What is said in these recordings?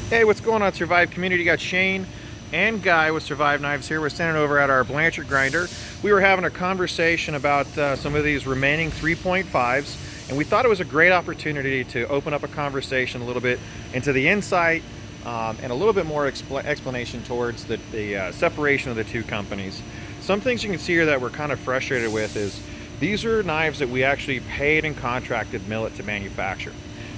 Hey, what's going on, Survive community? Got Shane and Guy with Survive Knives here. We're standing over at our Blanchard grinder. We were having a conversation about some of these remaining 3.5s, and we thought it was a great opportunity to open up a conversation a little bit into the insight and a little bit more explanation towards the separation of the two companies. Some things you can see here that we're kind of frustrated with is these are knives that we actually paid and contracted Millet to manufacture.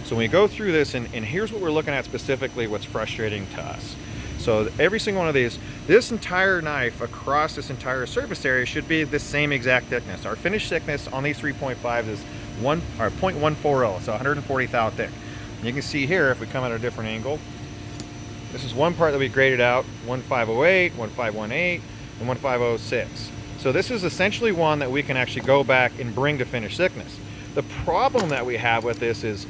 So when we go through this, and here's what we're looking at specifically, what's frustrating to us. So every single one of these, this entire knife across this entire surface area should be the same exact thickness. Our finished thickness on these 3.5 is 0.140, so 140 thou thick. And you can see here, if we come at a different angle, this is one part that we graded out, 1508, 1518, and 1506. So this is essentially one that we can actually go back and bring to finished thickness. The problem that we have with this is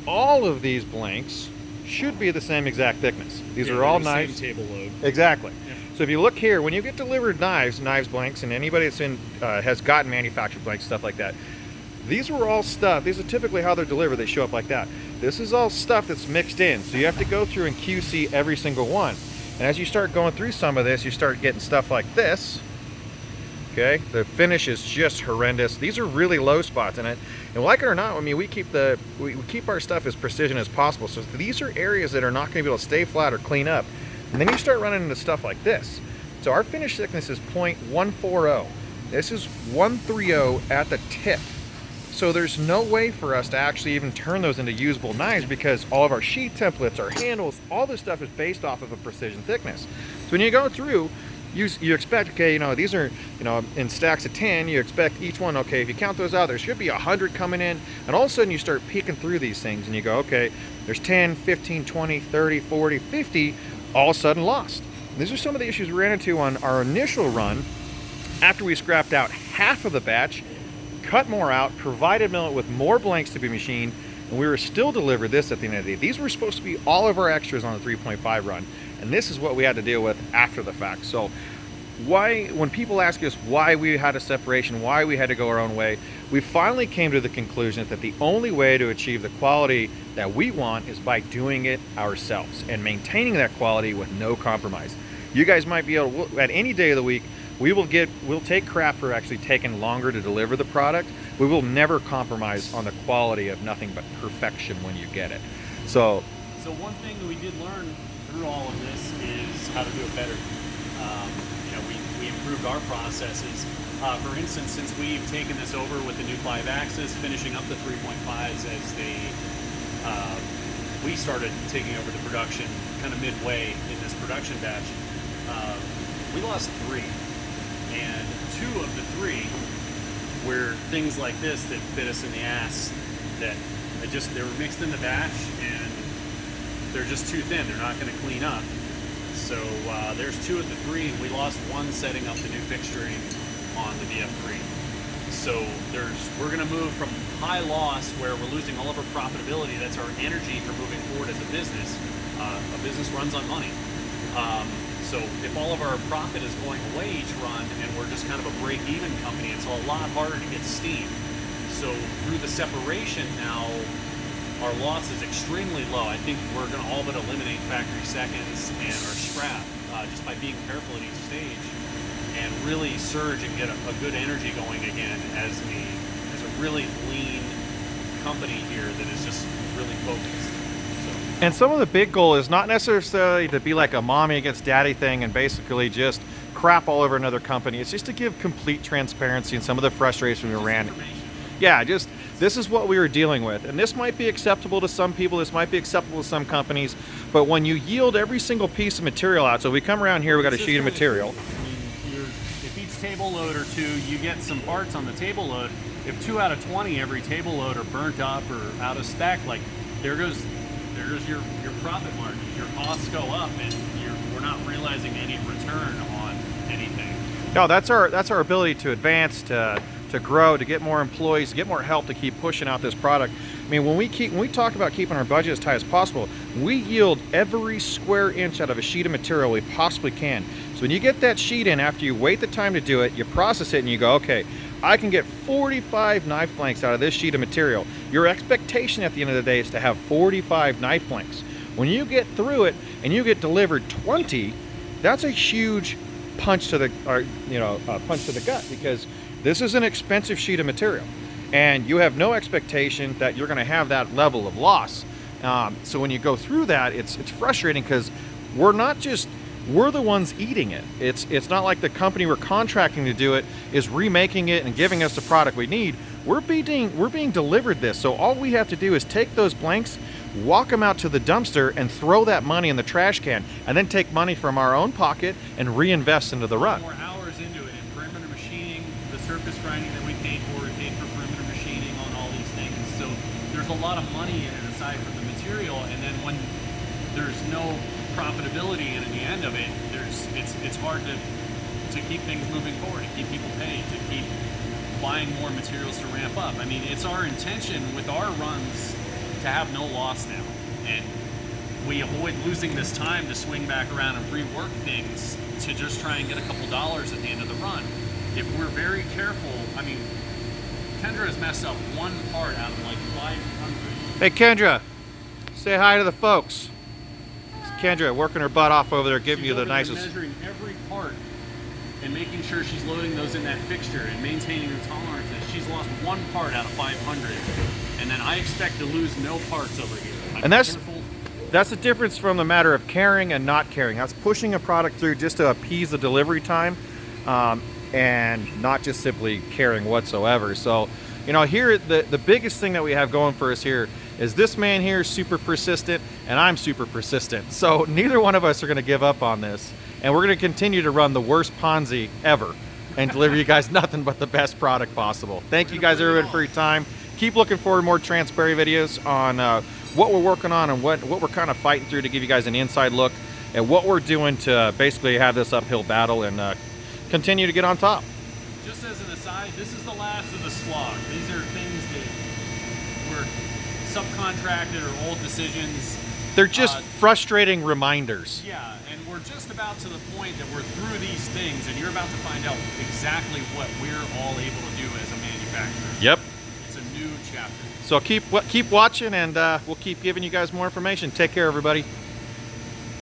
all of these blanks should be the same exact thickness. These are all knives. Same table load. Exactly. Yeah. So if you look here, when you get delivered knives blanks, and anybody that's has gotten manufactured blanks, stuff like that, these were all stuff. These are typically how they're delivered. They show up like that. This is all stuff that's mixed in. So you have to go through and QC every single one. And as you start going through some of this, you start getting stuff like this. Okay, the finish is just horrendous. These are really low spots in it, and like it or not, I mean, we keep our stuff as precision as possible. So these are areas that are not going to be able to stay flat or clean up, and then you start running into stuff like this. So our finish thickness is 0.140. This is 130 at the tip. So there's no way for us to actually even turn those into usable knives because all of our sheath templates, our handles, all this stuff is based off of a precision thickness. So when you go through, you expect, okay, these are, in stacks of 10, you expect each one, okay, if you count those out, there should be 100 coming in, and all of a sudden you start peeking through these things and you go, okay, there's 10, 15, 20, 30, 40, 50, all of a sudden lost. And these are some of the issues we ran into on our initial run after we scrapped out half of the batch, cut more out, provided Millet with more blanks to be machined, and we were still delivered this at the end of the day. These were supposed to be all of our extras on the 3.5 run, and this is what we had to deal with after the fact. So when people ask us why we had a separation, why we had to go our own way, we finally came to the conclusion that the only way to achieve the quality that we want is by doing it ourselves and maintaining that quality with no compromise. You guys might be able to, at any day of the week, we'll take crap for actually taking longer to deliver the product. We will never compromise on the quality of nothing but perfection when you get it. So one thing that we did learn through all of this is how to do it better. We improved our processes. For instance, since we've taken this over with the new 5-axis, finishing up the 3.5s as we started taking over the production kind of midway in this production batch, we lost 3. And 2 of the 3 were things like this that bit us in the ass, that they were mixed in the batch and they're just too thin. They're not going to clean up. So there's 2 of the 3, and we lost 1 setting up the new fixturing on the VF3. So we're going to move from high loss, where we're losing all of our profitability. That's our energy for moving forward as a business. A business runs on money. So if all of our profit is going away each run and we're just kind of a break-even company, it's a lot harder to get steam. So through the separation now, our loss is extremely low. I think we're going to all but eliminate factory seconds and our scrap just by being careful at each stage and really surge and get a good energy going again as a really lean company here that is just really focused. And some of the big goal is not necessarily to be like a mommy against daddy thing and basically just crap all over another company. It's just to give complete transparency and some of the frustration we ran. Yeah, just this is what we were dealing with. And this might be acceptable to some people, this might be acceptable to some companies, but when you yield every single piece of material out, so we come around here, we got a sheet of material. If each table load or 2, you get some parts on the table load. If 2 out of 20 every table load are burnt up or out of stack, like there goes your profit margins. Your costs go up, and we're not realizing any return on anything. No, that's our ability to advance, to grow, to get more employees, to get more help to keep pushing out this product. I mean, when we talk about keeping our budget as tight as possible, we yield every square inch out of a sheet of material we possibly can. So when you get that sheet in, after you wait the time to do it, you process it and you go, okay, I can get 45 knife blanks out of this sheet of material. Your expectation at the end of the day is to have 45 knife blanks. When you get through it and you get delivered 20, that's a huge punch to the, or, punch to the gut, because this is an expensive sheet of material, and you have no expectation that you're going to have that level of loss. So when you go through that, it's frustrating, because we're the ones eating it. It's not like the company we're contracting to do it is remaking it and giving us the product we need. We're being delivered this. So all we have to do is take those blanks, walk them out to the dumpster, and throw that money in the trash can, and then take money from our own pocket and reinvest into the run. More hours into it, and perimeter machining, the surface grinding that we paid for perimeter machining on all these things. So there's a lot of money in it aside from the material, and then when there's no profitability in the end of it, it's hard to keep things moving forward, to keep people paid, to keep buying more materials to ramp up. I mean, it's our intention with our runs to have no loss now, and we avoid losing this time to swing back around and rework things to just try and get a couple dollars at the end of the run. If we're very careful, I mean, Kendra has messed up one part out of like 500. Hey Kendra, say hi to the folks. It's Kendra working her butt off over there, giving you the nicest. Measuring every part and making sure she's loading those in that fixture and maintaining her tolerances. She's lost one part out of 500, and then I expect to lose no parts over here. And that's the difference from the matter of caring and not caring. That's pushing a product through just to appease the delivery time, and not just simply caring whatsoever. So, here the biggest thing that we have going for us here is this man here is super persistent, and I'm super persistent. So neither one of us are going to give up on this, and we're going to continue to run the worst Ponzi ever and deliver you guys nothing but the best product possible. Thank you guys, everybody, for your time. Keep looking forward to more Transperry videos on what we're working on and what we're kind of fighting through to give you guys an inside look at what we're doing to basically have this uphill battle and continue to get on top. Just as an aside, this is the last of the slog. These are things that were subcontracted or old decisions. They're just frustrating reminders. Yeah, and we're just about to the point that we're through these things, and you're about to find out exactly what we're all able to do as a manufacturer. Yep. It's a new chapter. So keep watching, and we'll keep giving you guys more information. Take care, everybody.